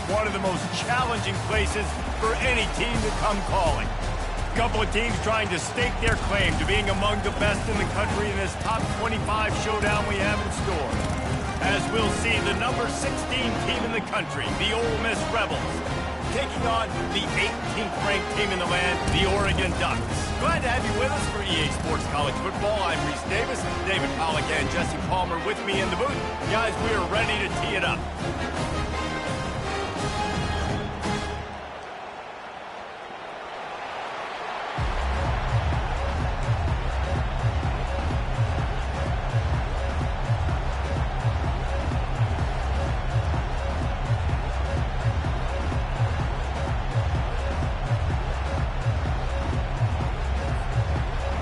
one of the most challenging places for any team to come calling. A couple of teams trying to stake their claim to being among the best in the country in this top 25 showdown we have in store. As we'll see the number 16 team in the country, the Ole Miss Rebels, taking on the 18th ranked team in the land, the Oregon Ducks. Glad to have you with us for EA Sports College Football. I'm Reese Davis, David Pollack and Jesse Palmer with me in the booth. Guys, we are ready to tee it up.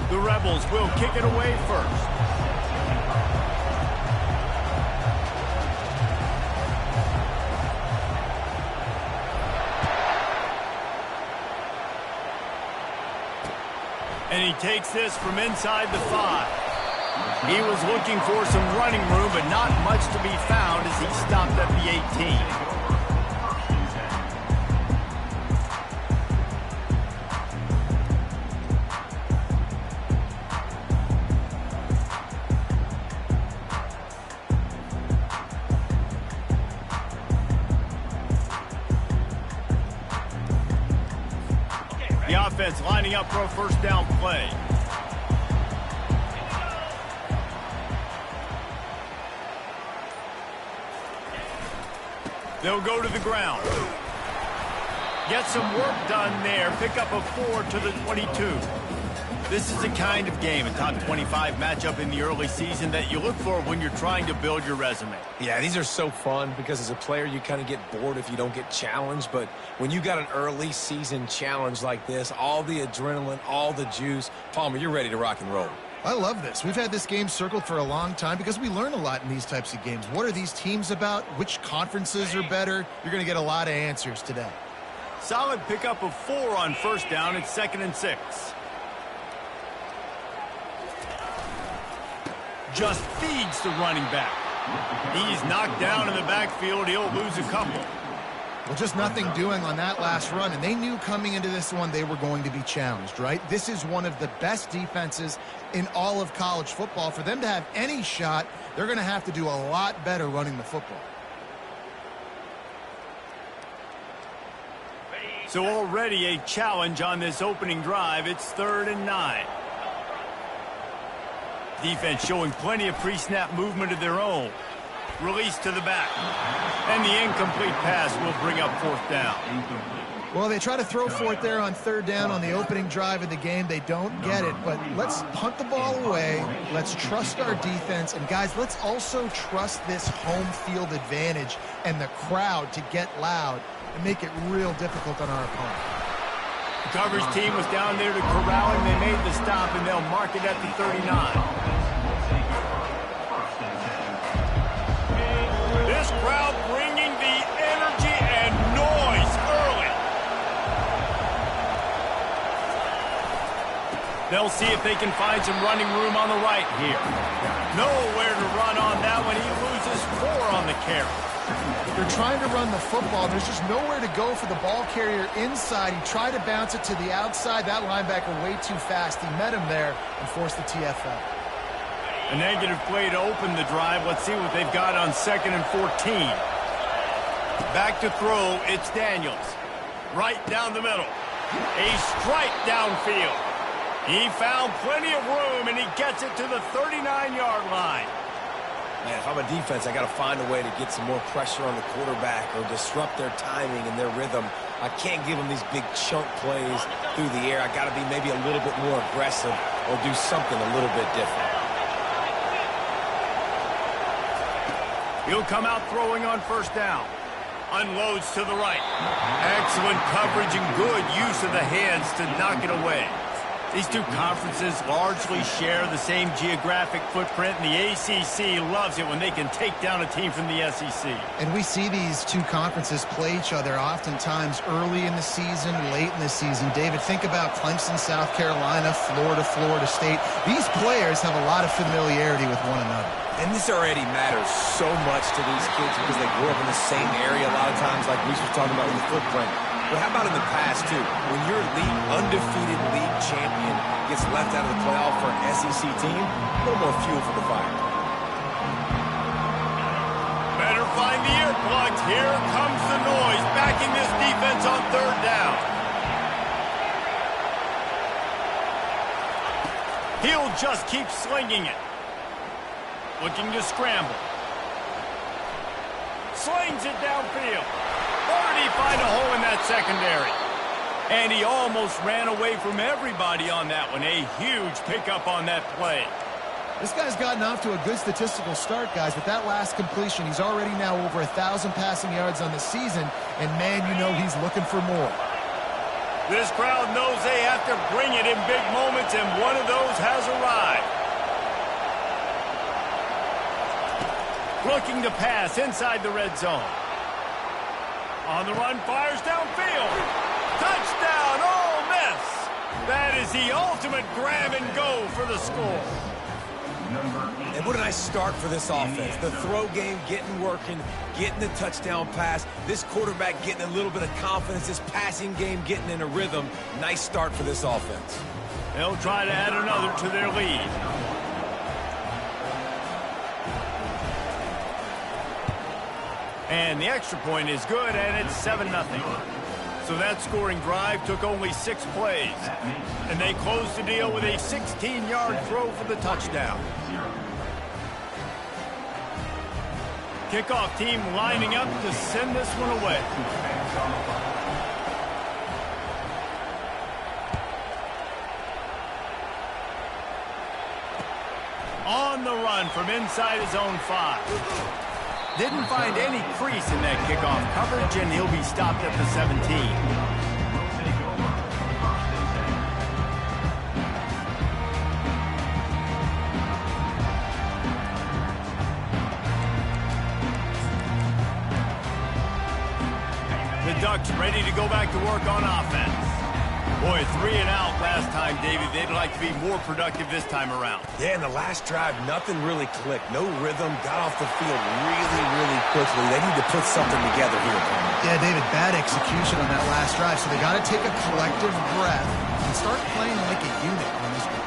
The Rebels will kick it away first. And he takes this from inside the 5. He was looking for some running room, but not much to be found as he stopped at the 18. The offense lining up for a first down play. They'll go to the ground. Get some work done there. Pick up a 4 to the 22. This is the kind of game, a top 25 matchup in the early season that you look for when you're trying to build your resume. Yeah, these are so fun because as a player, you kind of get bored if you don't get challenged. But when you got an early season challenge like this, all the adrenaline, all the juice, Palmer, you're ready to rock and roll. I love this. We've had this game circled for a long time because we learn a lot in these types of games. What are these teams about? Which conferences are better? You're going to get a lot of answers today. Solid pickup of 4 on first down. It's 2nd and 6. Just feeds the running back. He's knocked down in the backfield. He'll lose a couple. Well, just nothing doing on that last run, and they knew coming into this one they were going to be challenged, right? This is one of the best defenses in all of college football. For them to have any shot, they're going to have to do a lot better running the football. So already a challenge on this opening drive. It's 3rd and 9. Defense showing plenty of pre-snap movement of their own. Release to the back. And the incomplete pass will bring up 4th down. Well, they try to throw for it there on 3rd down on the opening drive of the game. They don't get it, but let's punt the ball away. Let's trust our defense. And, guys, let's also trust this home field advantage and the crowd to get loud and make it real difficult on our opponent. The coverage team was down there to corral him. They made the stop, and they'll mark it at the 39. This crowd bringing the energy and noise early. They'll see if they can find some running room on the right here. Nowhere to run on that one. He loses 4 on the carry. They're trying to run the football. There's just nowhere to go for the ball carrier inside. He tried to bounce it to the outside. That linebacker way too fast. He met him there and forced the TFL. A negative play to open the drive. Let's see what they've got on 2nd and 14. Back to throw. It's Daniels. Right down the middle. A strike downfield. He found plenty of room, and he gets it to the 39-yard line. Man, if I'm a defense, I got to find a way to get some more pressure on the quarterback or disrupt their timing and their rhythm. I can't give them these big chunk plays through the air. I got to be maybe a little bit more aggressive or do something a little bit different. He'll come out throwing on 1st down. Unloads to the right. Excellent coverage and good use of the hands to knock it away. These two conferences largely share the same geographic footprint, and the ACC loves it when they can take down a team from the SEC. And we see these two conferences play each other oftentimes early in the season, late in the season. David, think about Clemson, South Carolina, Florida, Florida State. These players have a lot of familiarity with one another. And this already matters so much to these kids because they grew up in the same area a lot of times, like Reese was talking about in the footprint. But how about in the past, too? When your undefeated league champion gets left out of the playoff for an SEC team, a little more fuel for the fire. Better find the earplugs. Here comes the noise, backing this defense on third down. He'll just keep slinging it. Looking to scramble. Slings it downfield. Or did he find a hole in that secondary? And he almost ran away from everybody on that one. A huge pickup on that play. This guy's gotten off to a good statistical start, guys. With that last completion, he's already now over 1,000 passing yards on the season. And, man, you know he's looking for more. This crowd knows they have to bring it in big moments, and one of those has arrived. Looking to pass inside the red zone. On the run, fires downfield. Touchdown, Ole Miss. That is the ultimate grab and go for the score. And what a nice start for this offense. The throw game getting working, getting the touchdown pass. This quarterback getting a little bit of confidence. This passing game getting in a rhythm. Nice start for this offense. They'll try to add another to their lead. And the extra point is good, and it's 7-0. So that scoring drive took only 6 plays. And they closed the deal with a 16-yard throw for the touchdown. Kickoff team lining up to send this one away. On the run from inside his own 5. Didn't find any crease in that kickoff coverage, and he'll be stopped at the 17. The Ducks ready to go back to work on offense. Boy, 3 and out last time, David. They'd like to be more productive this time around. Yeah, in the last drive, nothing really clicked. No rhythm, got off the field really, really quickly. They need to put something together here. Yeah, David, bad execution on that last drive, so they got to take a collective breath and start playing like a unit on this one.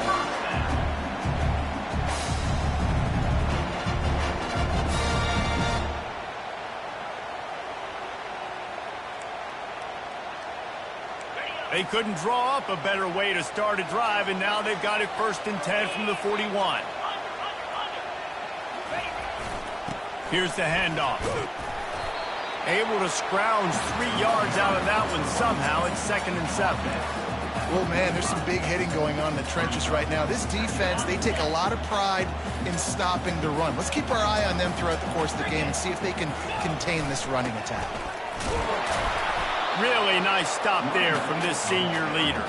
They couldn't draw up a better way to start a drive, and now they've got it 1st and 10 from the 41. Here's the handoff. Able to scrounge 3 yards out of that one somehow. It's 2nd and 7. Well, man, there's some big hitting going on in the trenches right now. This defense, they take a lot of pride in stopping the run. Let's keep our eye on them throughout the course of the game and see if they can contain this running attack. Really nice stop there from this senior leader.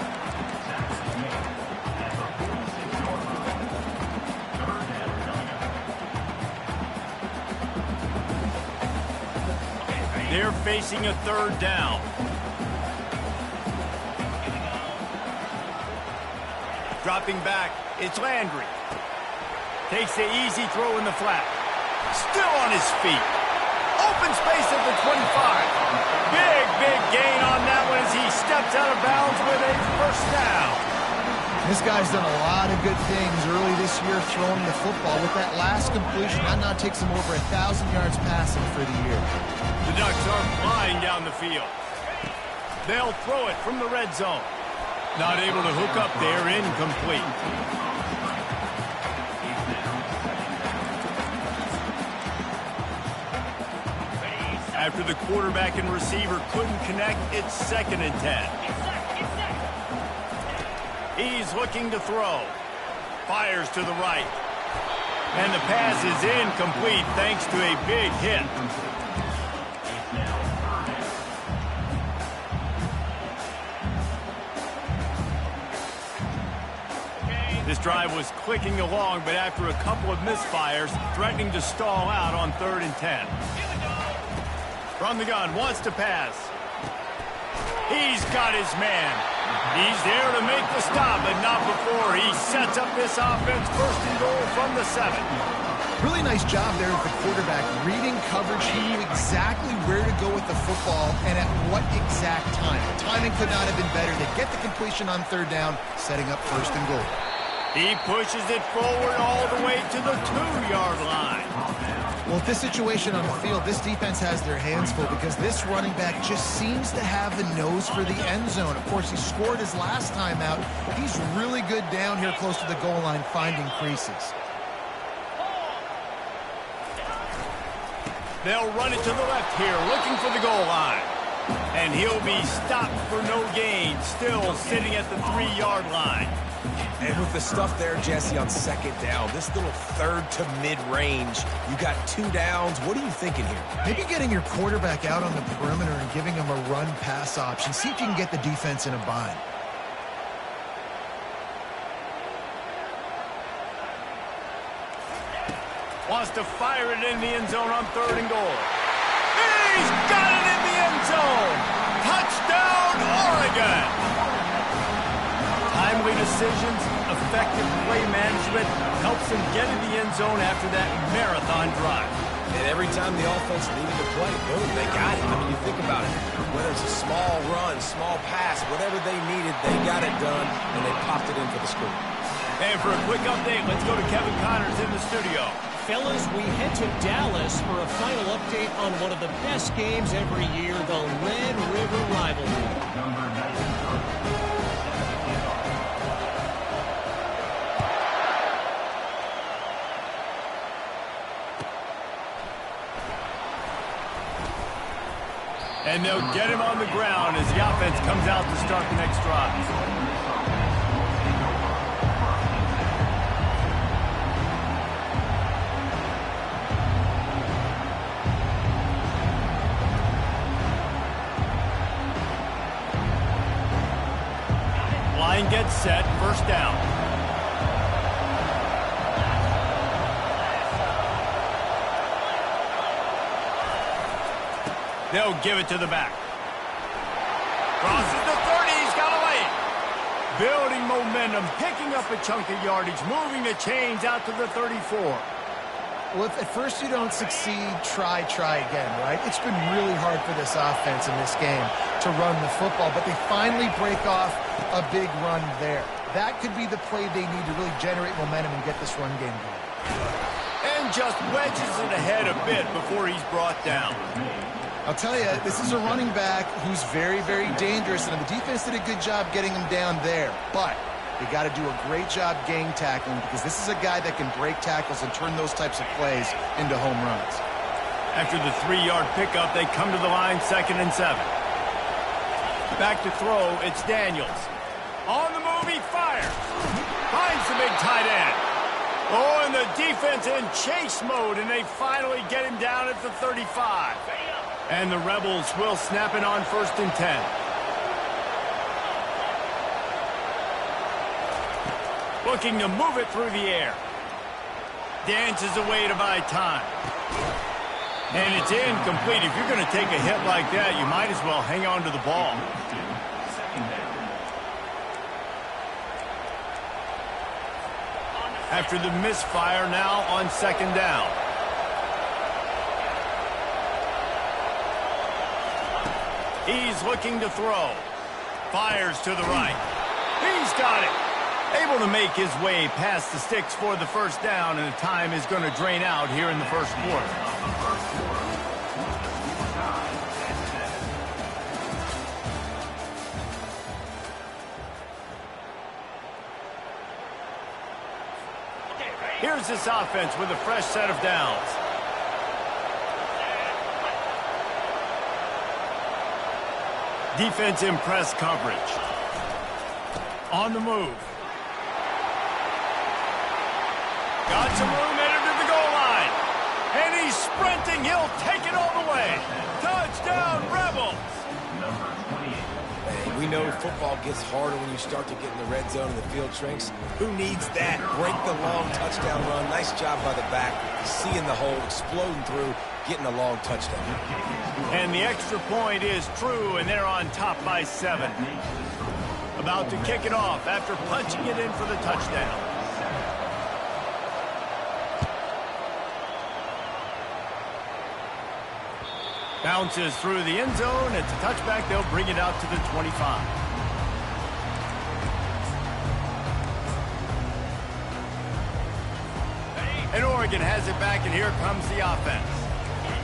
They're facing a 3rd down. Dropping back, it's Landry. Takes the easy throw in the flat. Still on his feet. Open space at the 25. Big gain on that one as he steps out of bounds with a 1st down. This guy's done a lot of good things early this year throwing the football. With that last completion, that now takes him over 1,000 yards passing for the year. The Ducks are flying down the field. They'll throw it from the red zone. Not able to hook up there, incomplete. After the quarterback and receiver couldn't connect, it's 2nd and 10. He's looking to throw. Fires to the right. And the pass is incomplete thanks to a big hit. This drive was clicking along, but after a couple of misfires, threatening to stall out on 3rd and 10. From the gun, wants to pass. He's got his man. He's there to make the stop, but not before he sets up this offense 1st and goal from the 7. Really nice job there with the quarterback. Reading coverage, he knew exactly where to go with the football and at what exact time. The timing could not have been better. They get the completion on third down, setting up first and goal. He pushes it forward all the way to the 2-yard line. Well, with this situation on the field, this defense has their hands full because this running back just seems to have a nose for the end zone. Of course, he scored his last time out. He's really good down here close to the goal line, finding creases. They'll run it to the left here, looking for the goal line. And he'll be stopped for no gain, still sitting at the 3-yard line. And with the stuff there, Jesse, on second down, this little third to mid-range, you got 2 downs. What are you thinking here? Maybe getting your quarterback out on the perimeter and giving him a run-pass option. See if you can get the defense in a bind. Wants to fire it in the end zone on 3rd and goal. He's got it in the end zone! Touchdown, Oregon! Timely decisions, effective play management helps him get in the end zone after that marathon drive. And every time the offense needed to play, boom, they got it. I mean, you think about it. Whether it's a small run, small pass, whatever they needed, they got it done, and they popped it in for the score. And for a quick update, let's go to Kevin Connors in the studio. Fellas, we head to Dallas for a final update on one of the best games every year, the Red River Rivalry. And they'll get him on the ground as the offense comes out to start the next drive. Line gets set, first down. They'll give it to the back. Crosses the 30, he's got a lane. Building momentum, picking up a chunk of yardage, moving the chains out to the 34. Well, if at first you don't succeed, try again, right? It's been really hard for this offense in this game to run the football, but they finally break off a big run there. That could be the play they need to really generate momentum and get this run game going. And just wedges it ahead a bit before he's brought down. I'll tell you, this is a running back who's very, very dangerous, and the defense did a good job getting him down there. But they got to do a great job gang tackling because this is a guy that can break tackles and turn those types of plays into home runs. After the 3-yard pickup, they come to the line, 2nd and 7. Back to throw, it's Daniels. On the move, he fires. Finds the big tight end. Oh, and the defense in chase mode, and they finally get him down at the 35. And the Rebels will snap it on 1st and 10. Looking to move it through the air. Dances away to buy time. And it's incomplete. If you're going to take a hit like that, you might as well hang on to the ball. After the misfire, now on 2nd down. He's looking to throw. Fires to the right. He's got it. Able to make his way past the sticks for the first down, and the time is going to drain out here in the first quarter. Here's this offense with a fresh set of downs. Defense in press coverage. On the move. Got some room headed to the goal line. And he's sprinting. He'll take it all the way. Touchdown, Rebels. Hey, we know football gets harder when you start to get in the red zone and the field shrinks. Who needs that? Break the long touchdown run. Nice job by the back. Seeing the hole, exploding through, getting a long touchdown. And the extra point is true, and they're on top by 7. About to kick it off after punching it in for the touchdown. Bounces through the end zone. It's a touchback. They'll bring it out to the 25. And Oregon has it back, and here comes the offense.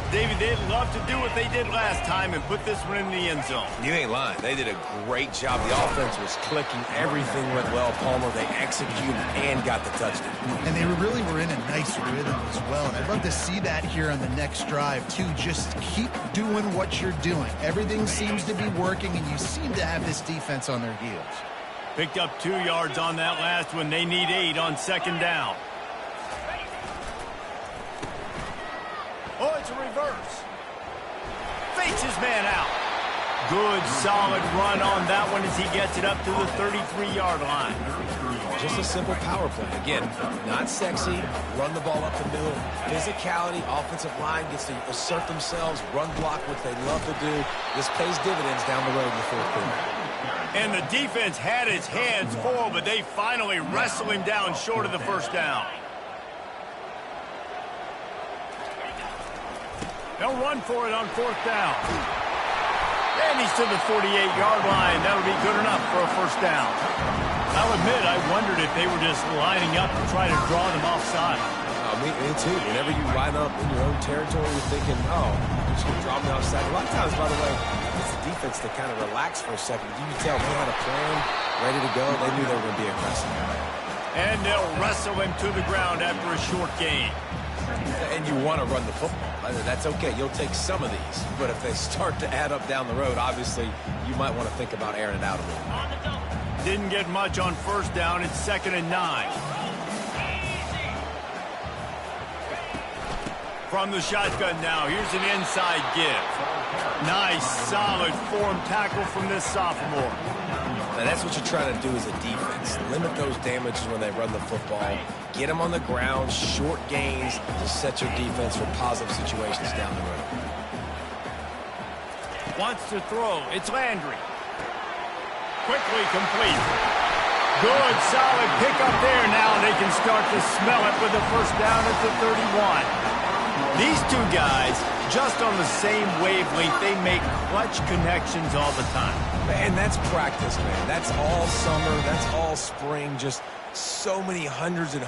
David, they'd love to do what they did last time and put this one in the end zone. You ain't lying. They did a great job. The offense was clicking. Everything went well. Palmer, they executed and got the touchdown. And they really were in a nice rhythm as well. And I'd love to see that here on the next drive, too. Just keep doing what you're doing. Everything seems to be working, and you seem to have this defense on their heels. Picked up 2 yards on that last one. They need 8 on second down. Oh, it's a reverse. Fakes his man out. Good, solid run on that one as he gets it up to the 33-yard line. Just a simple power play. Again, not sexy. Run the ball up the middle. Physicality, offensive line gets to assert themselves, run block, which they love to do. This pays dividends down the road in the fourth quarter. And the defense had his hands full, but they finally wrestle him down short of the first down. They'll run for it on fourth down. And he's to the 48-yard line. That'll be good enough for a first down. I'll admit, I wondered if they were just lining up to try to draw them offside. Me too. Whenever you line up in your own territory, you're thinking, oh, you're just going to draw me offside. A lot of times, by the way, it's the defense that kind of relax for a second. You can tell they had a plan, ready to go. They knew they were going to be aggressive. And they'll wrestle him to the ground after a short gain. And you want to run the football. That's okay. You'll take some of these. But if they start to add up down the road, obviously, you might want to think about airing it out a little. Didn't get much on first down. It's 2nd and 9. From the shotgun now, here's an inside give. Nice, solid form tackle from this sophomore. And that's what you're trying to do as a defense. Limit those damages when they run the football. Get them on the ground, short gains to set your defense for positive situations down the road. Wants to throw. It's Landry. Quickly complete. Good, solid pickup there. Now they can start to smell it with a first down at the 31. These two guys, just on the same wavelength, they make clutch connections all the time. And that's practice, man. That's all summer. That's all spring. Just so many hundreds and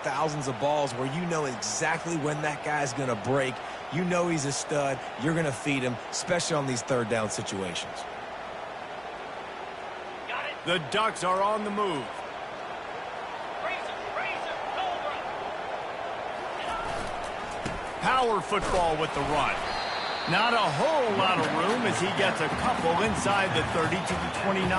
thousands of balls where you know exactly when that guy's going to break. You know he's a stud. You're going to feed him, especially on these third down situations. The Ducks are on the move. Power football with the run. Not a whole lot of room as he gets a couple inside the 30 to the 29.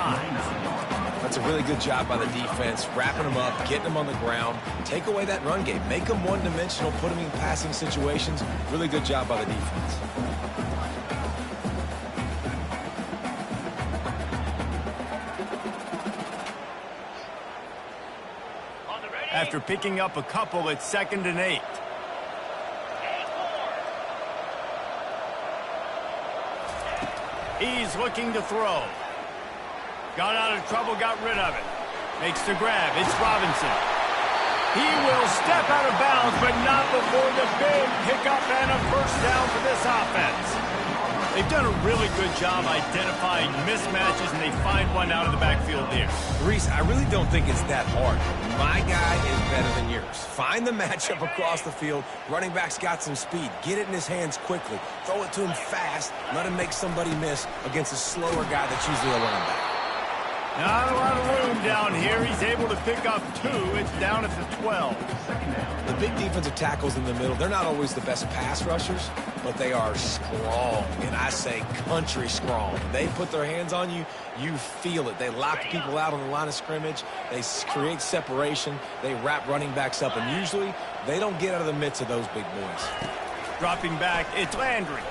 That's a really good job by the defense, wrapping them up, getting them on the ground. Take away that run game. Make them one-dimensional, put them in passing situations. Really good job by the defense. After picking up a couple, it's 2nd and 8. He's looking to throw. Got out of trouble, got rid of it. Makes the grab. It's Robinson. He will step out of bounds, but not before the big pickup and a first down for this offense. They've done a really good job identifying mismatches, and they find one out of the backfield there. Reese, I really don't think it's that hard. My guy is better than yours. Find the matchup across the field. Running back's got some speed. Get it in his hands quickly. Throw it to him fast. Let him make somebody miss against a slower guy that's usually a linebacker. Not a lot of room down here. He's able to pick up 2. It's down at the 12. The big defensive tackles in the middle, they're not always the best pass rushers, but they are strong, and I say country strong. They put their hands on you, you feel it. They lock people out on the line of scrimmage. They create separation. They wrap running backs up, and usually they don't get out of the midst of those big boys. Dropping back, it's Landry.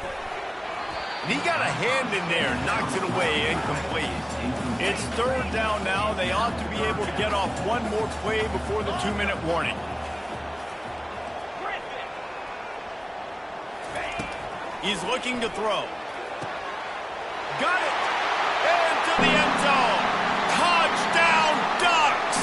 And he got a hand in there, knocks it away, incomplete. It's 3rd down now. They ought to be able to get off one more play before the 2-minute warning. He's looking to throw. Got it! Into the end zone! Touchdown, Ducks!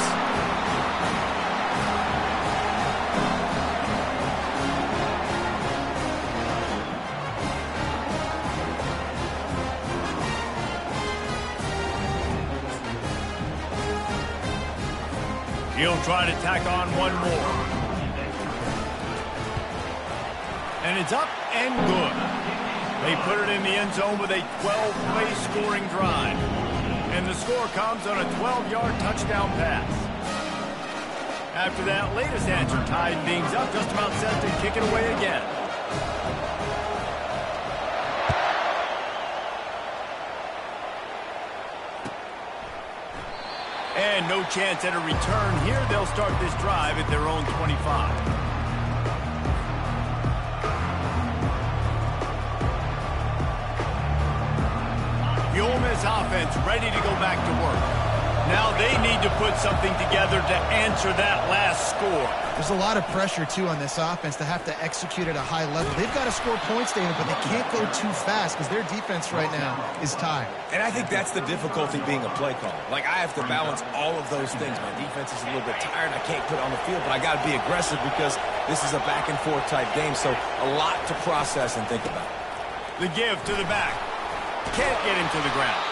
He'll try to tack on one more. And it's up and good. They put it in the end zone with a 12-play scoring drive. And the score comes on a 12-yard touchdown pass. After that latest answer tied things up, just about set to kick it away again. And no chance at a return here. They'll start this drive at their own 25. The Ole Miss offense ready to go back to work. Now they need to put something together to answer that last score. There's a lot of pressure, too, on this offense to have to execute at a high level. They've got to score points, David, but they can't go too fast because their defense right now is tired. And I think that's the difficulty being a play caller. Like, I have to balance all of those things. My defense is a little bit tired. I can't put it on the field, but I got to be aggressive because this is a back-and-forth type game, so a lot to process and think about. The give to the back. Can't get him to the ground.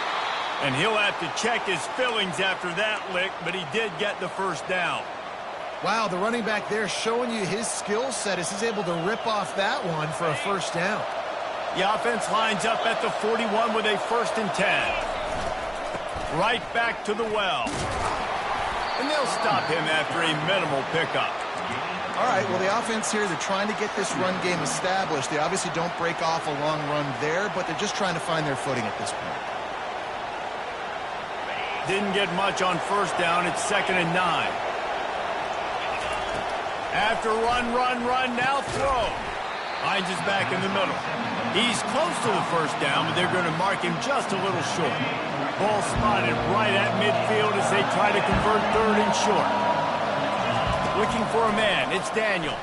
And he'll have to check his fillings after that lick, but he did get the first down. Wow, the running back there showing you his skill set as he's able to rip off that one for a first down. The offense lines up at the 41 with a 1st and 10. Right back to the well. And they'll stop him after a minimal pickup. All right, well, the offense here, they're trying to get this run game established. They obviously don't break off a long run there, but they're just trying to find their footing at this point. Didn't get much on 1st down. It's 2nd and 9. After run, now throw. Finds his back in the middle. He's close to the 1st down, but they're going to mark him just a little short. Ball spotted right at midfield as they try to convert 3rd and short. Looking for a man. It's Daniels.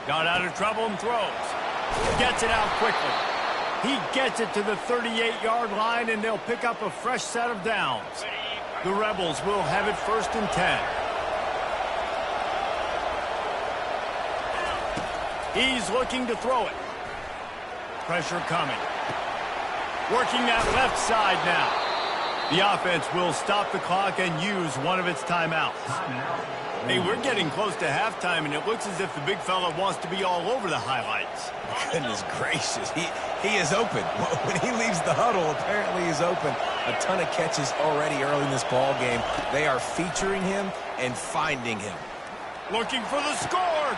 Got out of trouble and throws. Gets it out quickly. He gets it to the 38-yard line, and they'll pick up a fresh set of downs. The Rebels will have it 1st and 10. He's looking to throw it. Pressure coming. Working that left side now. The offense will stop the clock and use one of its timeouts. Hey, we're getting close to halftime, and it looks as if the big fella wants to be all over the highlights. Goodness gracious. He is open. When he leaves the huddle, apparently he's open. A ton of catches already early in this ball game. They are featuring him and finding him. Looking for the score.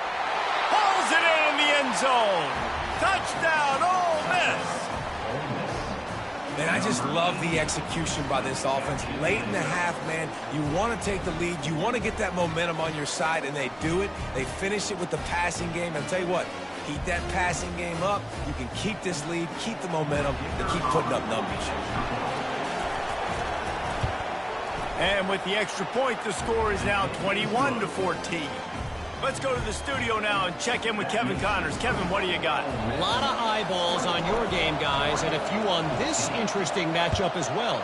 Hauls it in the end zone. Touchdown, Ole Miss. And I just love the execution by this offense. Late in the half, man, you want to take the lead. You want to get that momentum on your side, and they do it. They finish it with the passing game. And I'll tell you what, keep that passing game up. You can keep this lead, keep the momentum, and keep putting up numbers. And with the extra point, the score is now 21-14. Let's go to the studio now and check in with Kevin Connors. Kevin, what do you got? A lot of eyeballs on your game, guys, and a few on this interesting matchup as well.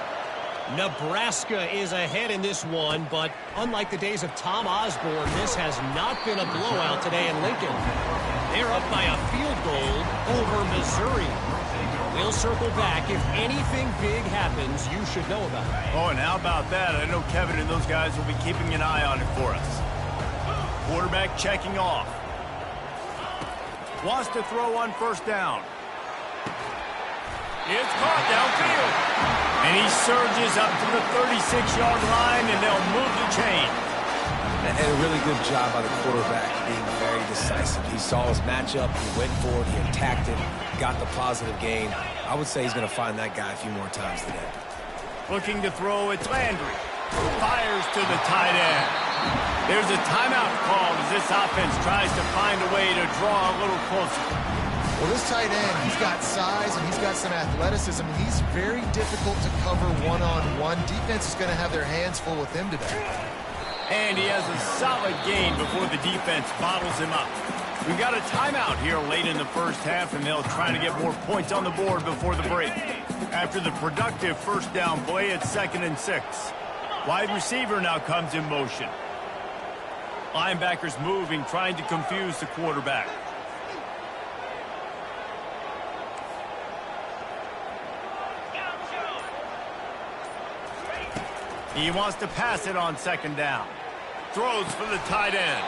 Nebraska is ahead in this one, but unlike the days of Tom Osborne, this has not been a blowout today in Lincoln. They're up by a field goal over Missouri. We'll circle back. If anything big happens, you should know about it. Oh, and how about that? I know Kevin and those guys will be keeping an eye on it for us. Quarterback checking off. Wants to throw on 1st down. It's caught downfield. And he surges up to the 36-yard line, and they'll move the chain. And a really good job by the quarterback being very decisive. He saw his matchup, he went for it, he attacked it, got the positive gain. I would say he's going to find that guy a few more times today. Looking to throw, it's Landry. Fires to the tight end. There's a timeout called as this offense tries to find a way to draw a little closer. Well, this tight end, he's got size and he's got some athleticism. He's very difficult to cover one-on-one. Defense is going to have their hands full with him today. And he has a solid gain before the defense bottles him up. We've got a timeout here late in the 1st half, and they'll try to get more points on the board before the break. After the productive 1st down play, it's 2nd and 6. Wide receiver now comes in motion. Linebackers moving, trying to confuse the quarterback. He wants to pass it on 2nd down. Throws for the tight end.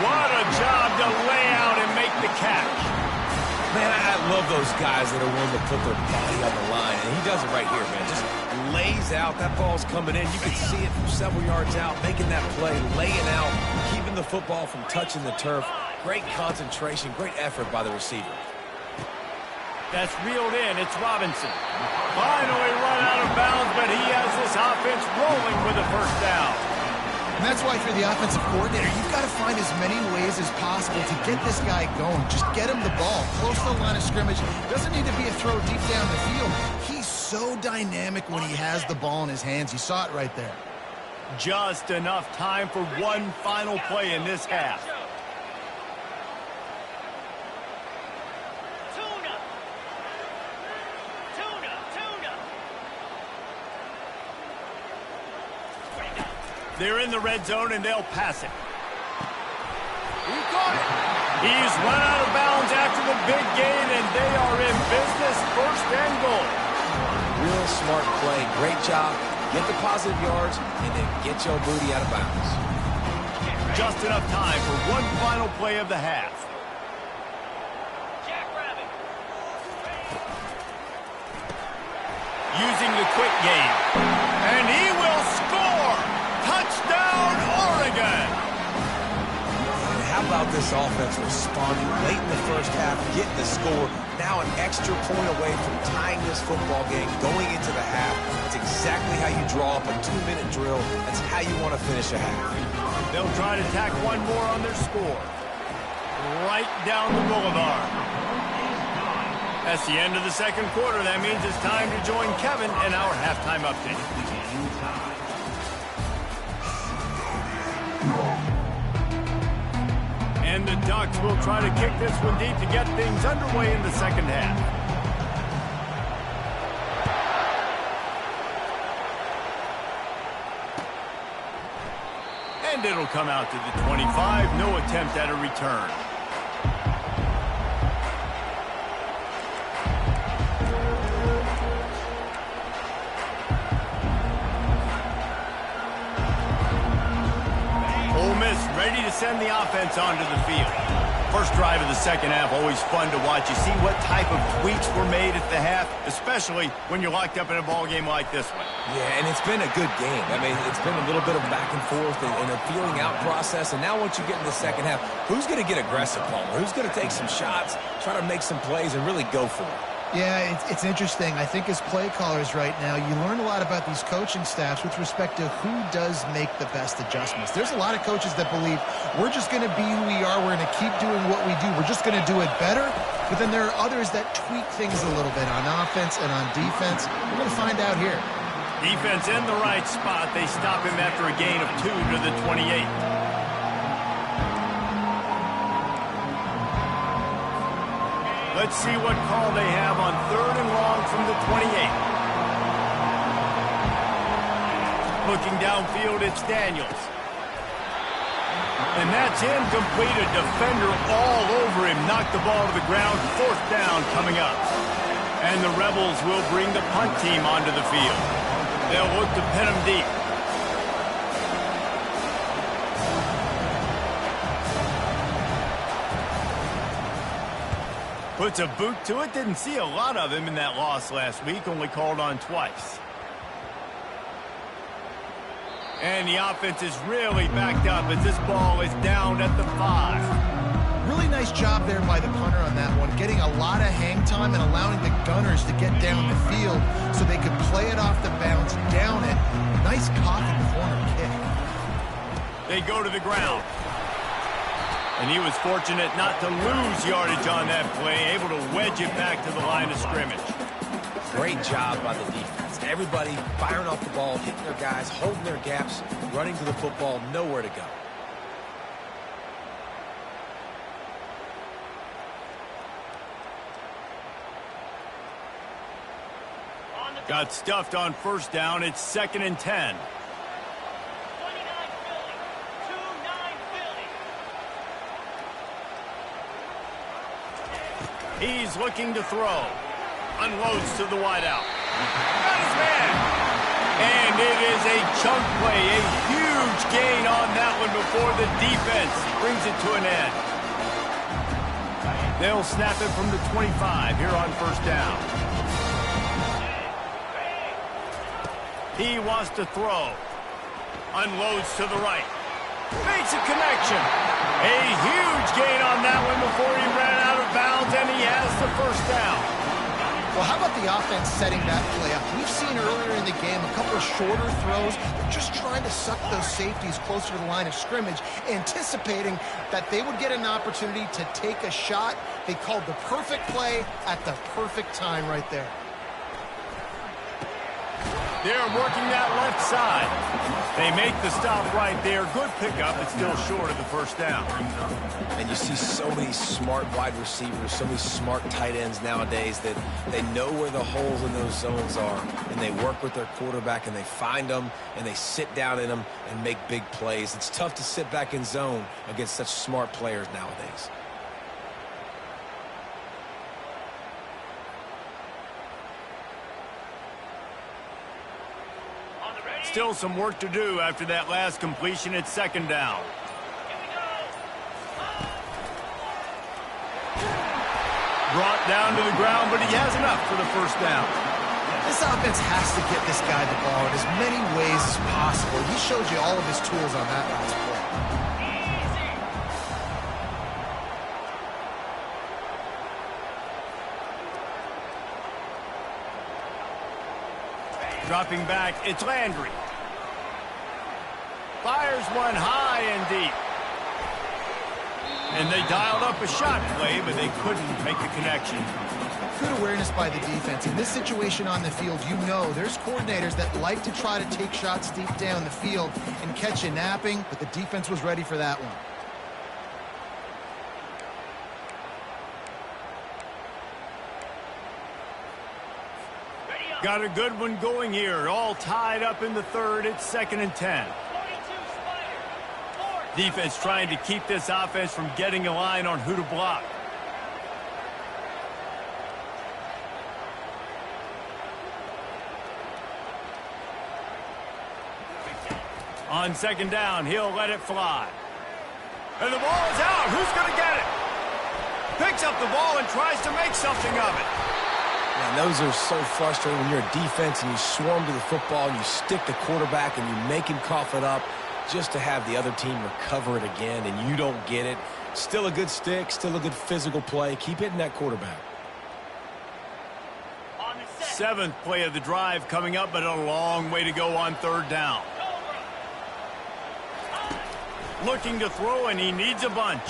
What a job to lay out and make the catch. Man, I love those guys that are willing to put their body on the line, and he does it right here, man. Just lays out. That ball's coming in. You can see it from several yards out, making that play, laying out, keeping the football from touching the turf. Great concentration, great effort by the receiver. That's reeled in. It's Robinson. Finally run out of bounds, but he has this offense rolling with a first down. And that's why, if you're the offensive coordinator, you've got to find as many ways as possible to get this guy going. Just get him the ball close to the line of scrimmage. Doesn't need to be a throw deep down the field. He's so dynamic when he has the ball in his hands. You saw it right there. Just enough time for one final play in this half. They're in the red zone, and they'll pass it. He caught it. He's run out of bounds after the big gain, and they are in business, first and goal. Real smart play. Great job. Get the positive yards, and then get your booty out of bounds. Just enough time for one final play of the half. Using the quick game. And he will score! Touchdown, Oregon! And how about this offense responding late in the first half, getting the score, now an extra point away from tying this football game, going into the half. That's exactly how you draw up a 2-minute drill. That's how you want to finish a half. They'll try to tack one more on their score. Right down the boulevard. That's the end of the second quarter. That means it's time to join Kevin in our halftime update. And the Ducks will try to kick this one deep to get things underway in the second half. And it'll come out to the 25. No attempt at a return. Ready to send the offense onto the field. First drive of the second half, always fun to watch. You see what type of tweaks were made at the half, especially when you're locked up in a ball game like this one. Yeah, and it's been a good game. I mean, it's been a little bit of back and forth and a feeling out process. And now once you get in the second half, who's going to get aggressive, Palmer? Who's going to take some shots, try to make some plays, and really go for it? Yeah, it's interesting. I think as play callers right now, you learn a lot about these coaching staffs with respect to who does make the best adjustments. There's a lot of coaches that believe we're just going to be who we are. We're going to keep doing what we do. We're just going to do it better. But then there are others that tweak things a little bit on offense and on defense. We're going to find out here. Defense in the right spot. They stop him after a gain of 2 to the 28. Let's see what call they have on 3rd and long from the 28. Looking downfield, it's Daniels. And that's incomplete. A defender all over him. Knocked the ball to the ground. 4th down coming up. And the Rebels will bring the punt team onto the field. They'll look to pin him deep. Puts a boot to it. Didn't see a lot of him in that loss last week. Only called on twice. And the offense is really backed up as this ball is down at the 5. Really nice job there by the punter on that one. Getting a lot of hang time and allowing the Gunners to get down the field so they could play it off the bounce, down it. Nice coffin corner kick. They go to the ground. And he was fortunate not to lose yardage on that play, able to wedge it back to the line of scrimmage. Great job by the defense. Everybody firing off the ball, hitting their guys, holding their gaps, running to the football, nowhere to go. Got stuffed on 1st down. It's 2nd and 10. He's looking to throw. Unloads to the wideout. Got his man. And it is a chunk play, a huge gain on that one before the defense brings it to an end. They'll snap it from the 25 here on first down. He wants to throw. Unloads to the right. Makes a connection. A huge gain on that one before he ran out of bounds, and he has the first down. Well, how about the offense setting that play up? We've seen earlier in the game a couple of shorter throws. They're just trying to suck those safeties closer to the line of scrimmage, anticipating that they would get an opportunity to take a shot. They called the perfect play at the perfect time right there. They're working that left side. They make the stop right there. Good pickup, but still short of the first down. And you see so many smart wide receivers, so many smart tight ends nowadays that they know where the holes in those zones are, and they work with their quarterback, and they find them, and they sit down in them and make big plays. It's tough to sit back in zone against such smart players nowadays. Still some work to do after that last completion at second down. Brought down to the ground, but he has enough for the first down. This offense has to get this guy the ball in as many ways as possible. He showed you all of his tools on that last play. Dropping back, it's Landry. Fires one high and deep. And they dialed up a shot play, but they couldn't make the connection. Good awareness by the defense. In this situation on the field, you know there's coordinators that like to try to take shots deep down the field and catch you napping, but the defense was ready for that one. Got a good one going here. All tied up in the third. It's 2nd and 10. Defense trying to keep this offense from getting a line on who to block. On second down, he'll let it fly. And the ball is out. Who's going to get it? Picks up the ball and tries to make something of it. And those are so frustrating when you're a defense and you swarm to the football and you stick the quarterback and you make him cough it up just to have the other team recover it again and you don't get it. Still a good stick, still a good physical play. Keep hitting that quarterback. 7th play of the drive coming up, but a long way to go on third down. Looking to throw, and he needs a bunch.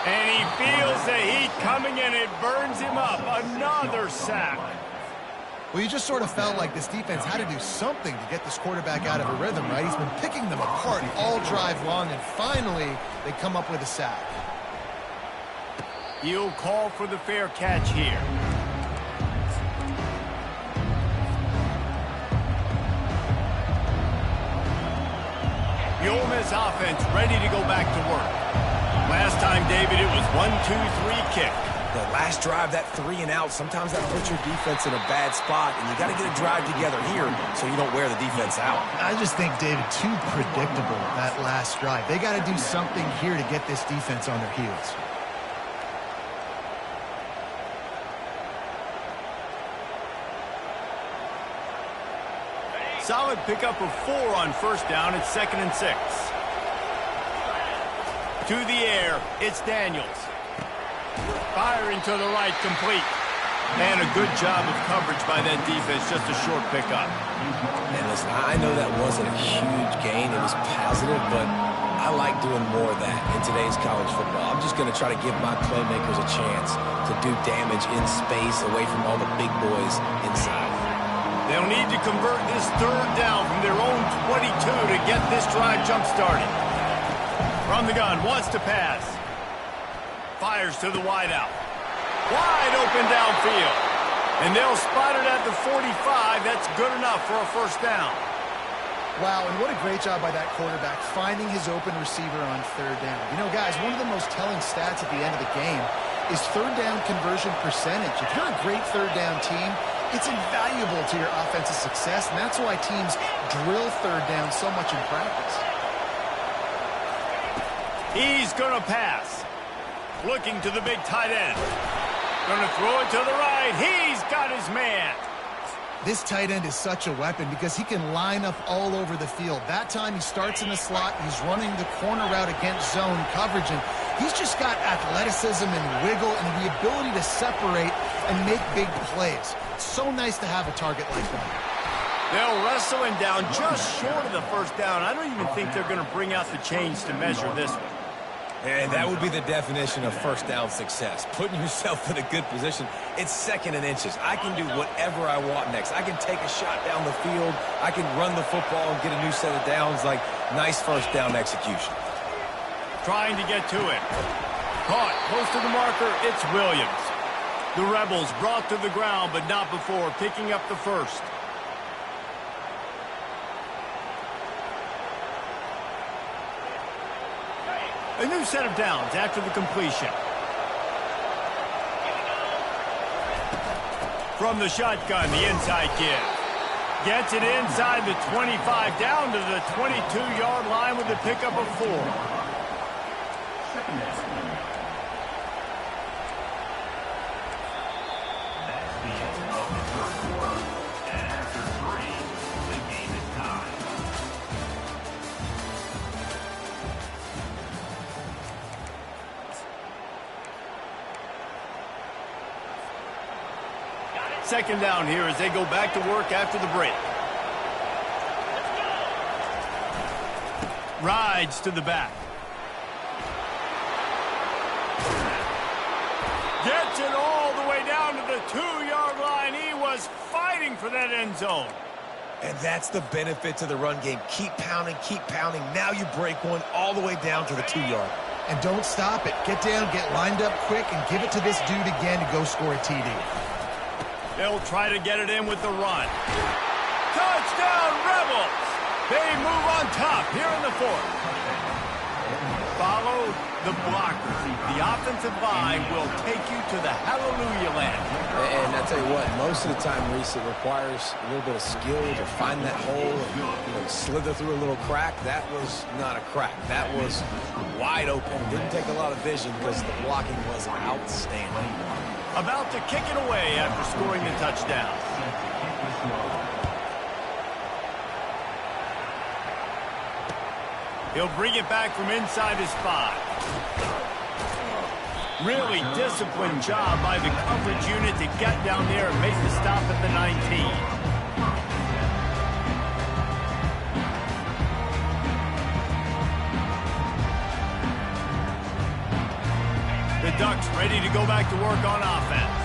And he feels the heat coming, and it burns him up. Another sack. Well, you just sort of felt like this defense had to do something to get this quarterback out of a rhythm, right? He's been picking them apart all drive long, and finally they come up with a sack. He'll call for the fair catch here. The Ole Miss offense ready to go back to work. Last time, David, it was 1-2-3 kick. The last drive, that 3 and out, sometimes that puts your defense in a bad spot, and you got to get a drive together here so you don't wear the defense out. I just think, David, too predictable, that last drive. They got to do something here to get this defense on their heels. Solid pickup of 4 on first down. It's 2nd and 6. To the air, it's Daniels. Firing to the right, complete. And a good job of coverage by that defense, just a short pickup. And listen, I know that wasn't a huge gain. It was positive, but I like doing more of that in today's college football. I'm just going to try to give my playmakers a chance to do damage in space away from all the big boys inside. They'll need to convert this third down from their own 22 to get this drive jump-started. From the gun, wants to pass. Fires to the wideout. Wide open downfield. And they'll spot it at the 45. That's good enough for a first down. Wow, and what a great job by that quarterback finding his open receiver on third down. You know, guys, one of the most telling stats at the end of the game is third down conversion percentage. If you're a great third down team, It's invaluable to your offensive success, and that's why teams drill third down so much in practice. He's going to pass. Looking to the big tight end. Going to throw it to the right. He's got his man. This tight end is such a weapon because he can line up all over the field. That time he starts in the slot. He's running the corner route against zone coverage, and he's just got athleticism and wiggle and the ability to separate and make big plays. It's so nice to have a target like that. They'll wrestle him down just short of the first down. I don't even think they're going to bring out the chains to measure this one. And that would be the definition of first down success. Putting yourself in a good position. It's second and inches. I can do whatever I want next. I can take a shot down the field. I can run the football and get a new set of downs. Like, nice first down execution. Trying to get to it. Caught close to the marker. It's Williams. The Rebels brought to the ground, but not before picking up the first. A new set of downs after the completion. From the shotgun, the inside give. Gets it inside the 25, down to the 22-yard line with the pickup of 4. Second down here as they go back to work after the break. Rides to the back. Gets it all the way down to the 2-yard line. He was fighting for that end zone. And that's the benefit to the run game. Keep pounding, keep pounding. Now you break one all the way down to the 2-yard. And don't stop it. Get down, get lined up quick, and give it to this dude again to go score a TD. They'll try to get it in with the run. Touchdown, Rebels! They move on top here in the fourth. Follow the blocker. The offensive line will take you to the hallelujah land. And I tell you what, most of the time, Reese, it requires a little bit of skill to find that hole and slither through a little crack. That was not a crack. That was wide open. Didn't take a lot of vision because the blocking was outstanding. About to kick it away after scoring the touchdown. He'll bring it back from inside his 5. Really disciplined job by the coverage unit to get down there and make the stop at the 19. The Ducks ready to go back to work on offense.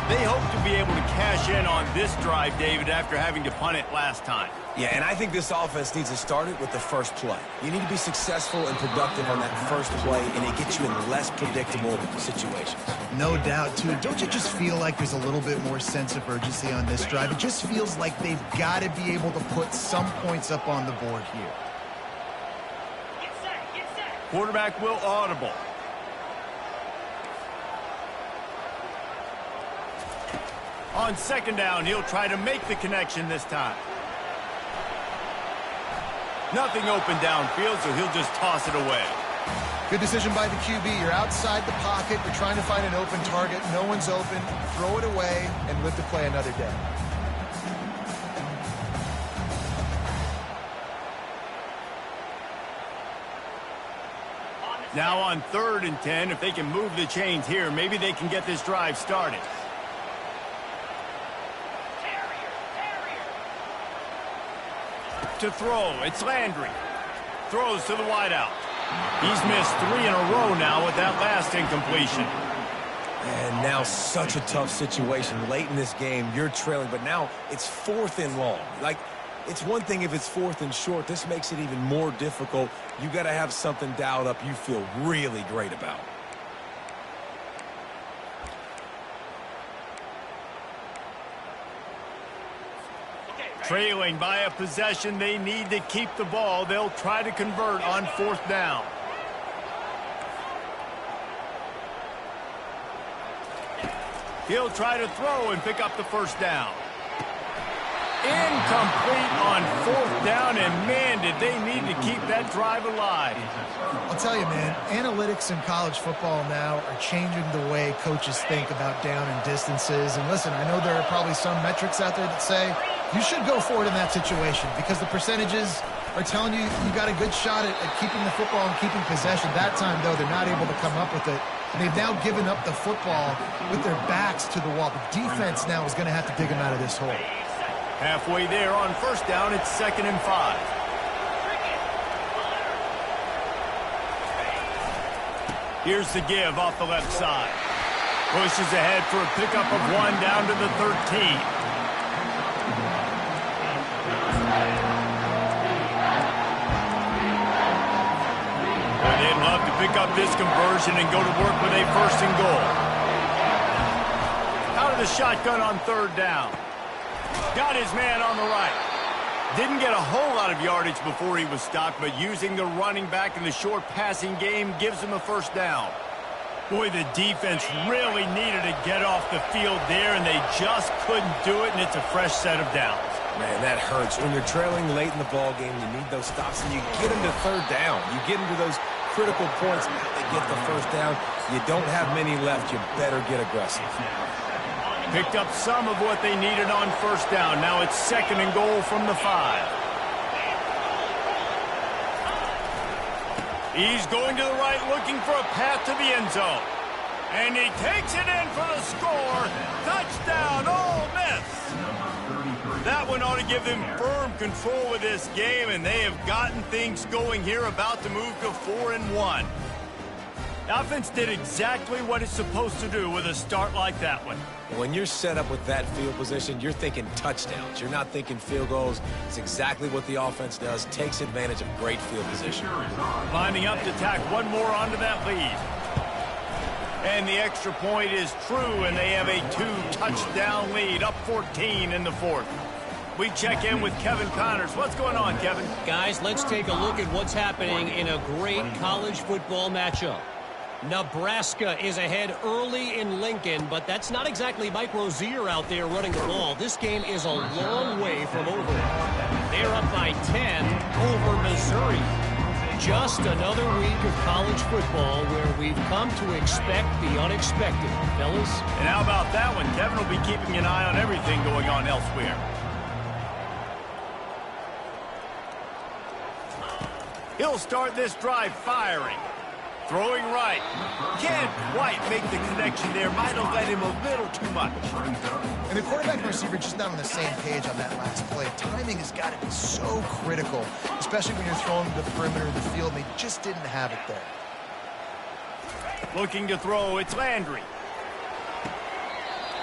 They hope to be able to cash in on this drive, David, after having to punt it last time. Yeah, and I think this offense needs to start it with the first play. You need to be successful and productive on that first play, and it gets you in less predictable situations. No doubt, too. Don't you just feel like there's a little bit more sense of urgency on this drive? It just feels like they've got to be able to put some points up on the board here. Quarterback will audible. On second down, he'll try to make the connection this time. Nothing open downfield, so he'll just toss it away. Good decision by the QB. You're outside the pocket. You're trying to find an open target. No one's open. Throw it away and live to play another day. Now on 3rd and 10, if they can move the chains here, maybe they can get this drive started. To throw, it's Landry. Throws to the wideout. He's missed 3 in a row now with that last incompletion. And now such a tough situation. Late in this game, you're trailing, but now it's 4th and long. Like, it's one thing if it's 4th and short. This makes it even more difficult. You got to have something dialed up you feel really great about. Trailing by a possession, they need to keep the ball. They'll try to convert on 4th down. He'll try to throw and pick up the first down. Incomplete on fourth down, and man, did they need to keep that drive alive. I'll tell you, man, analytics in college football now are changing the way coaches think about down and distances. And listen, I know there are probably some metrics out there that say you should go for it in that situation because the percentages are telling you you got a good shot at keeping the football and keeping possession. That time, though, they're not able to come up with it. And they've now given up the football with their backs to the wall. The defense now is going to have to dig them out of this hole. Halfway there on first down, it's 2nd and 5. Here's the give off the left side. Pushes ahead for a pickup of 1 down to the 13. They'd love to pick up this conversion and go to work with a 1st and goal. Out of the shotgun on 3rd down. Got his man on the right. Didn't get a whole lot of yardage before he was stopped, but using the running back in the short passing game gives him a 1st down. Boy, the defense really needed to get off the field there, and they just couldn't do it, and it's a fresh set of downs. Man, that hurts. When you're trailing late in the ball game, you need those stops, and you get them to 3rd down. You get them to those critical points. Now they get the 1st down. You don't have many left. You better get aggressive. Picked up some of what they needed on 1st down. Now it's 2nd and goal from the 5. He's going to the right, looking for a path to the end zone. And he takes it in for the score. Touchdown, Ole Miss. That one ought to give them firm control of this game, and they have gotten things going here, about to move to 4-1. The offense did exactly what it's supposed to do with a start like that one. When you're set up with that field position, you're thinking touchdowns. You're not thinking field goals. It's exactly what the offense does. Takes advantage of great field position. Lining up to tack one more onto that lead. And the extra point is true, and they have a 2-touchdown lead, up 14 in the 4th. We check in with Kevin Connors. What's going on, Kevin? Guys, let's take a look at what's happening in a great college football matchup. Nebraska is ahead early in Lincoln, but that's not exactly Mike Rozier out there running the ball. This game is a long way from over. They're up by 10 over Missouri. Just another week of college football where we've come to expect the unexpected, fellas. And how about that one? Kevin will be keeping an eye on everything going on elsewhere. He'll start this drive firing. Throwing right. Can't quite make the connection there. Might have led him a little too much. And the quarterback and receiver just not on the same page on that last play. Timing has got to be so critical, especially when you're throwing to the perimeter of the field, and they just didn't have it there. Looking to throw, it's Landry.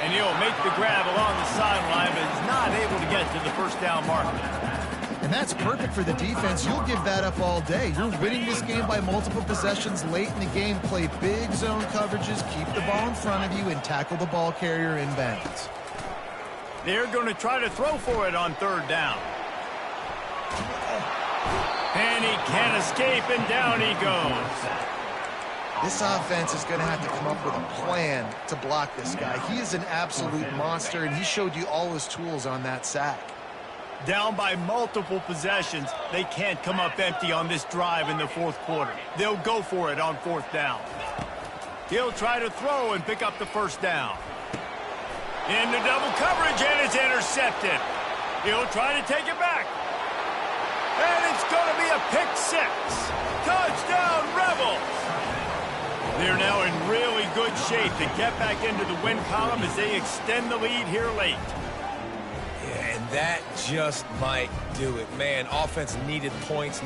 And he'll make the grab along the sideline, but is not able to get to the 1st down marker. And that's perfect for the defense. You'll give that up all day. You're winning this game by multiple possessions late in the game. Play big zone coverages, keep the ball in front of you, and tackle the ball carrier in bounds. They're going to try to throw for it on 3rd down. And he can't escape, and down he goes. This offense is going to have to come up with a plan to block this guy. He is an absolute monster, and he showed you all his tools on that sack. Down by multiple possessions, they can't come up empty on this drive in the 4th quarter. They'll go for it on 4th down. He'll try to throw and pick up the 1st down. Into double coverage, and it's intercepted. He'll try to take it back. And it's going to be a pick 6. Touchdown, Rebels! They're now in really good shape to get back into the win column as they extend the lead here late. And that just might do it. Man, offense needed points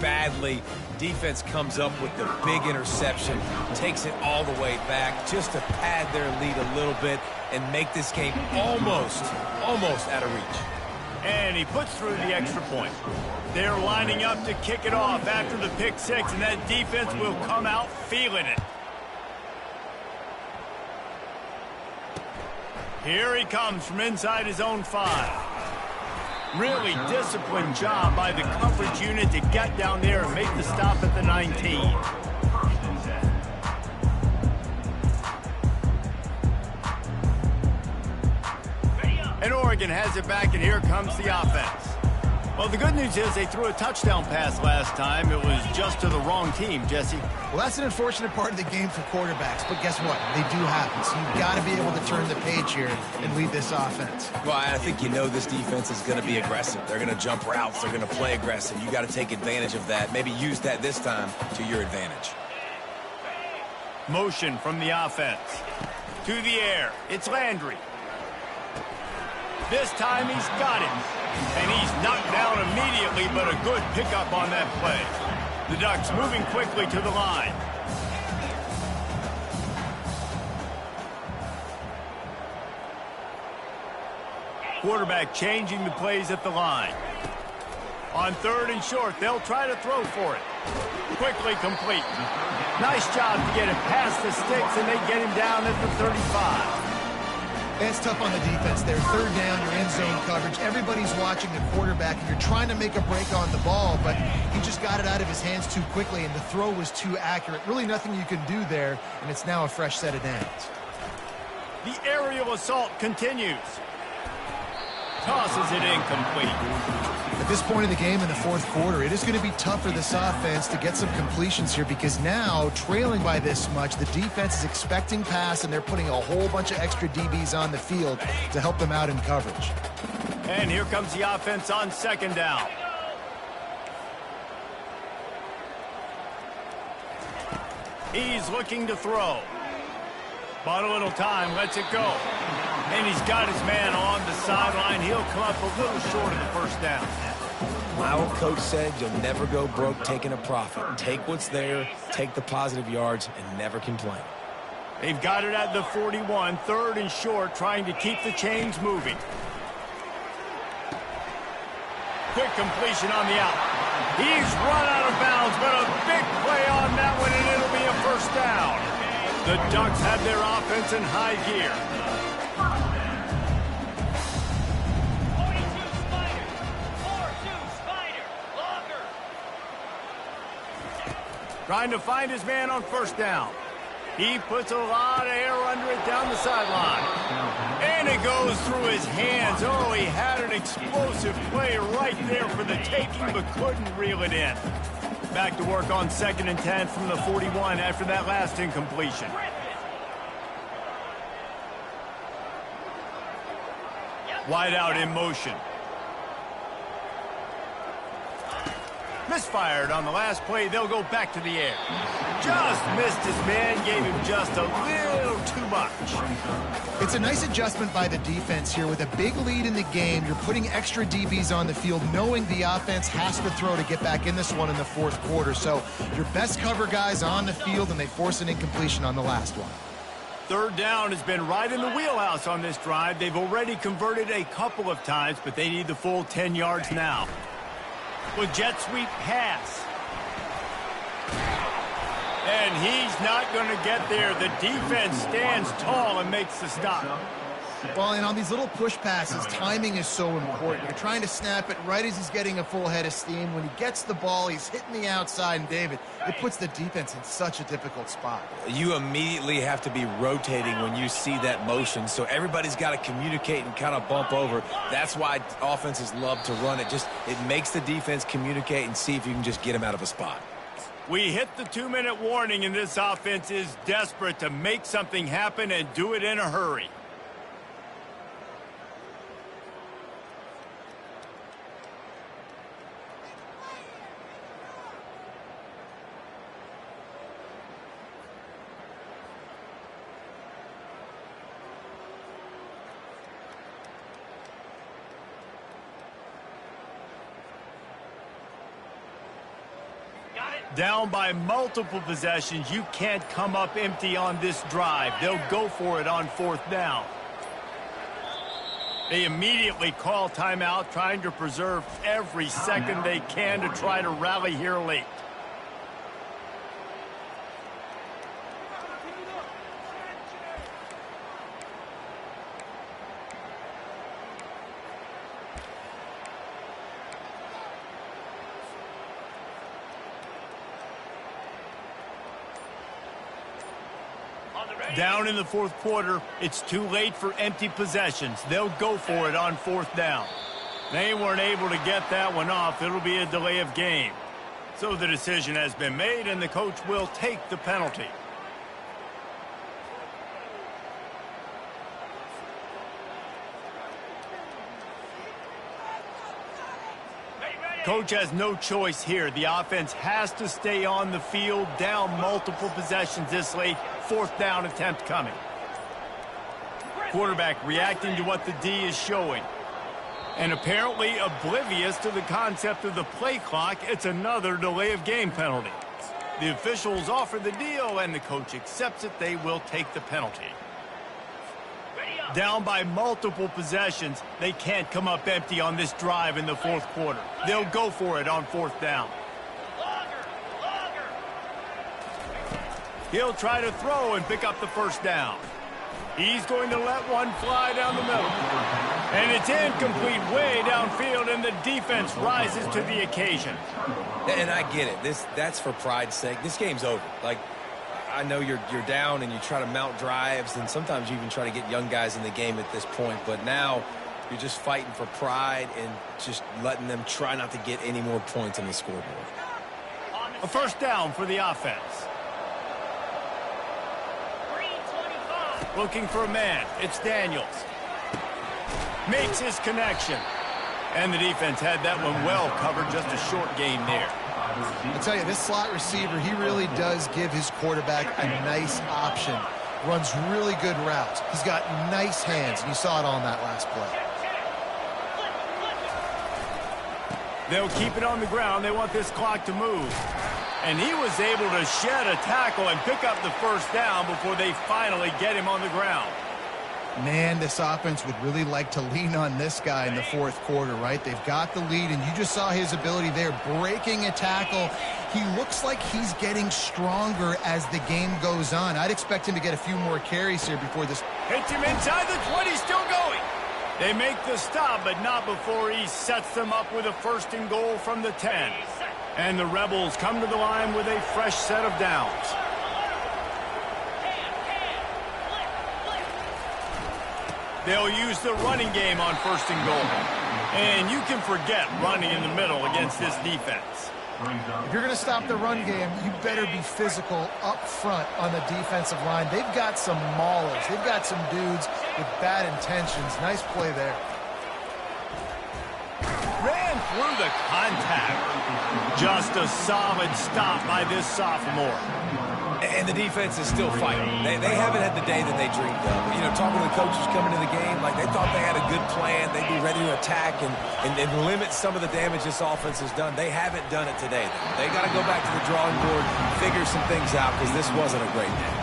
badly. Defense comes up with the big interception, takes it all the way back just to pad their lead a little bit and make this game almost out of reach. And he puts through the extra point. They're lining up to kick it off after the pick 6, and that defense will come out feeling it. Here he comes from inside his own 5. Really disciplined job by the coverage unit to get down there and make the stop at the 19. Oregon has it back, and here comes the offense. Well, the good news is they threw a touchdown pass last time. It was just to the wrong team, Jesse. Well, that's an unfortunate part of the game for quarterbacks, but guess what? They do happen, so you've got to be able to turn the page here and lead this offense. Well, I think you know this defense is going to be aggressive. They're going to jump routes. They're going to play aggressive. You got to take advantage of that. Maybe use that this time to your advantage. Motion from the offense. To the air. It's Landry. This time he's got it. And he's knocked down immediately, but a good pickup on that play. The Ducks moving quickly to the line. Quarterback changing the plays at the line. On 3rd and short, they'll try to throw for it. Quickly complete. Nice job to get it past the sticks, and they get him down at the 35. It's tough on the defense there. 3rd down, you're in zone coverage. Everybody's watching the quarterback, and you're trying to make a break on the ball, but he just got it out of his hands too quickly, and the throw was too accurate. Really nothing you can do there, and it's now a fresh set of downs. The aerial assault continues. Tosses it incomplete. At this point in the game in the 4th quarter, it is going to be tough for this offense to get some completions here because now, trailing by this much, the defense is expecting pass, and they're putting a whole bunch of extra DBs on the field to help them out in coverage. And here comes the offense on 2nd down. He's looking to throw. Bought a little time, lets it go. And he's got his man on the sideline. He'll come up a little short of the 1st down. My old coach said you'll never go broke taking a profit. Take what's there, take the positive yards, and never complain. They've got it at the 41, 3rd and short, trying to keep the chains moving. Quick completion on the out. He's run out of bounds, but a big play on that one, and it'll be a 1st down. The Ducks have their offense in high gear. Trying to find his man on 1st down. He puts a lot of air under it down the sideline. And it goes through his hands. Oh, he had an explosive play right there for the taking, but couldn't reel it in. Back to work on 2nd and 10 from the 41 after that last incompletion. Wide out in motion. Misfired on the last play. They'll go back to the air. Just missed his man. Gave him just a little too much. It's a nice adjustment by the defense here. With a big lead in the game, you're putting extra DBs on the field, knowing the offense has to throw to get back in this one in the 4th quarter. So your best cover guys on the field, and they force an incompletion on the last one. 3rd down has been right in the wheelhouse on this drive. They've already converted a couple of times, but they need the full 10 yards now. With jet sweep pass. And he's not going to get there. The defense stands tall and makes the stop. Well, and on these little push passes, timing is so important. You're trying to snap it right as he's getting a full head of steam. When he gets the ball, he's hitting the outside, and David, it puts the defense in such a difficult spot. You immediately have to be rotating when you see that motion, so everybody's got to communicate and kind of bump over. That's why offenses love to run it. It makes the defense communicate and see if you can just get them out of a spot. We hit the 2-minute warning, and this offense is desperate to make something happen and do it in a hurry. Down by multiple possessions. You can't come up empty on this drive. They'll go for it on 4th down. They immediately call timeout, trying to preserve every second they can to try to rally here late. Down in the fourth quarter, it's too late for empty possessions. They'll go for it on fourth down. They weren't able to get that one off. It'll be a delay of game. So the decision has been made, and the coach will take the penalty. Coach has no choice here. The offense has to stay on the field, down multiple possessions this late. Fourth down attempt coming. Quarterback reacting to what the D is showing. And apparently oblivious to the concept of the play clock, it's another delay of game penalty. The officials offer the deal, and the coach accepts it. They will take the penalty. Down by multiple possessions, they can't come up empty on this drive in the fourth quarter. They'll go for it on fourth down. He'll try to throw and pick up the first down. He's going to let one fly down the middle. And it's incomplete way downfield, and the defense rises to the occasion. And I get it. That's for pride's sake. This game's over. Like, I know you're down and you try to mount drives, and sometimes you even try to get young guys in the game at this point. But now you're just fighting for pride and just letting them try not to get any more points on the scoreboard. A first down for the offense. Looking for a man. It's Daniels. Makes his connection. And the defense had that one well covered. Just a short gain there. I tell you, this slot receiver, he really does give his quarterback a nice option. Runs really good routes. He's got nice hands, and you saw it on that last play. They'll keep it on the ground. They want this clock to move. And he was able to shed a tackle and pick up the first down before they finally get him on the ground. Man, this offense would really like to lean on this guy in the fourth quarter, right? They've got the lead, and you just saw his ability there, breaking a tackle. He looks like he's getting stronger as the game goes on. I'd expect him to get a few more carries here before this. Hits him inside the 20, still going. They make the stop, but not before he sets them up with a first and goal from the 10. And the Rebels come to the line with a fresh set of downs. They'll use the running game on first and goal. And you can forget running in the middle against this defense. If you're going to stop the run game, you better be physical up front on the defensive line. They've got some maulers. They've got some dudes with bad intentions. Nice play there. Ran through the contact. Just a solid stop by this sophomore. And the defense is still fighting. They haven't had the day that they dreamed of. You know, talking to the coaches coming to the game, like they thought they had a good plan. They'd be ready to attack and limit some of the damage this offense has done. They haven't done it today. They got to go back to the drawing board, figure some things out, because this wasn't a great day.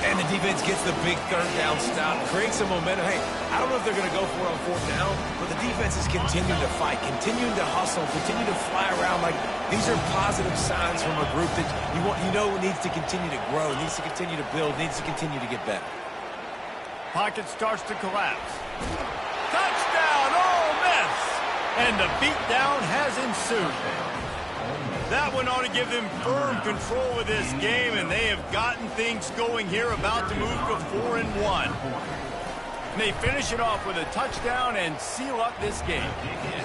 And the defense gets the big third down stop, creates some momentum. Hey, I don't know if they're going to go for it on fourth down, but the defense is continuing to fight, continuing to hustle, continuing to fly around. Like, these are positive signs from a group that you know needs to continue to grow, needs to continue to build, needs to continue to get better. Pocket starts to collapse. Touchdown, Ole Miss! And the beatdown has ensued. That one ought to give them firm control of this game, and they have gotten things going here, about to move to 4-1. And they finish it off with a touchdown and seal up this game.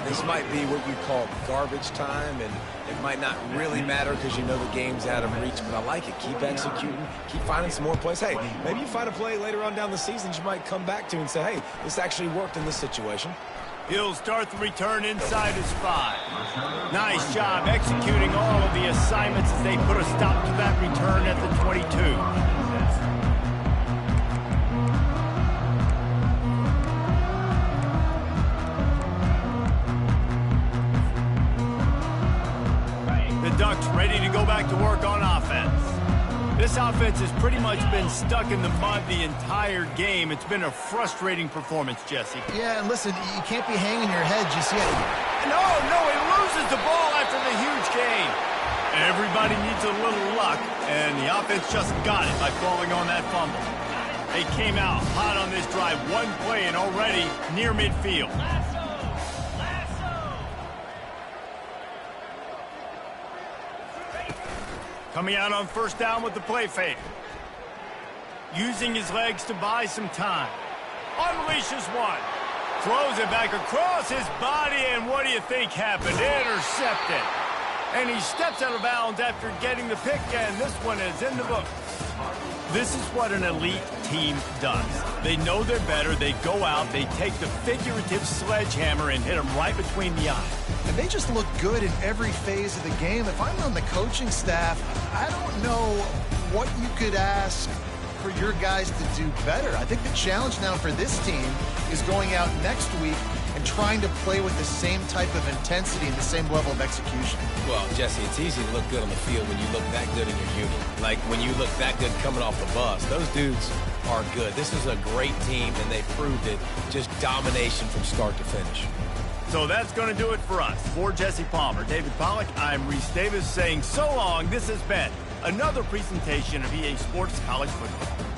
This might be what we call garbage time, and it might not really matter because you know the game's out of reach, but I like it. Keep executing, keep finding some more plays. Hey, maybe you find a play later on down the season you might come back to and say, hey, this actually worked in this situation. He'll start the return inside his 5. Nice job executing all of the assignments as they put a stop to that return at the 22. The Ducks ready to go back to work on offense. This offense has pretty much been stuck in the mud the entire game. It's been a frustrating performance, Jesse. Yeah, and listen, you can't be hanging your head just yet. No, he loses the ball after the huge gain. Everybody needs a little luck, and the offense just got it by falling on that fumble. They came out hot on this drive, one play and already near midfield. Coming out on first down with the play fake. using his legs to buy some time. Unleashes one. Throws it back across his body, and what do you think happened? Intercepted. And he steps out of bounds after getting the pick, and this one is in the books. This is what an elite team does. They know they're better. They go out, they take the figurative sledgehammer and hit them right between the eyes. And they just look good in every phase of the game. If I'm on the coaching staff, I don't know what you could ask for your guys to do better. I think the challenge now for this team is going out next week and trying to play with the same type of intensity and the same level of execution. Well, Jesse, it's easy to look good on the field when you look that good in your unit. Like when you look that good coming off the bus. Those dudes are good. This is a great team, and they proved it. Just domination from start to finish. So that's going to do it for us. For Jesse Palmer, David Pollack, I'm Reese Davis saying so long. This has been another presentation of EA Sports College Football.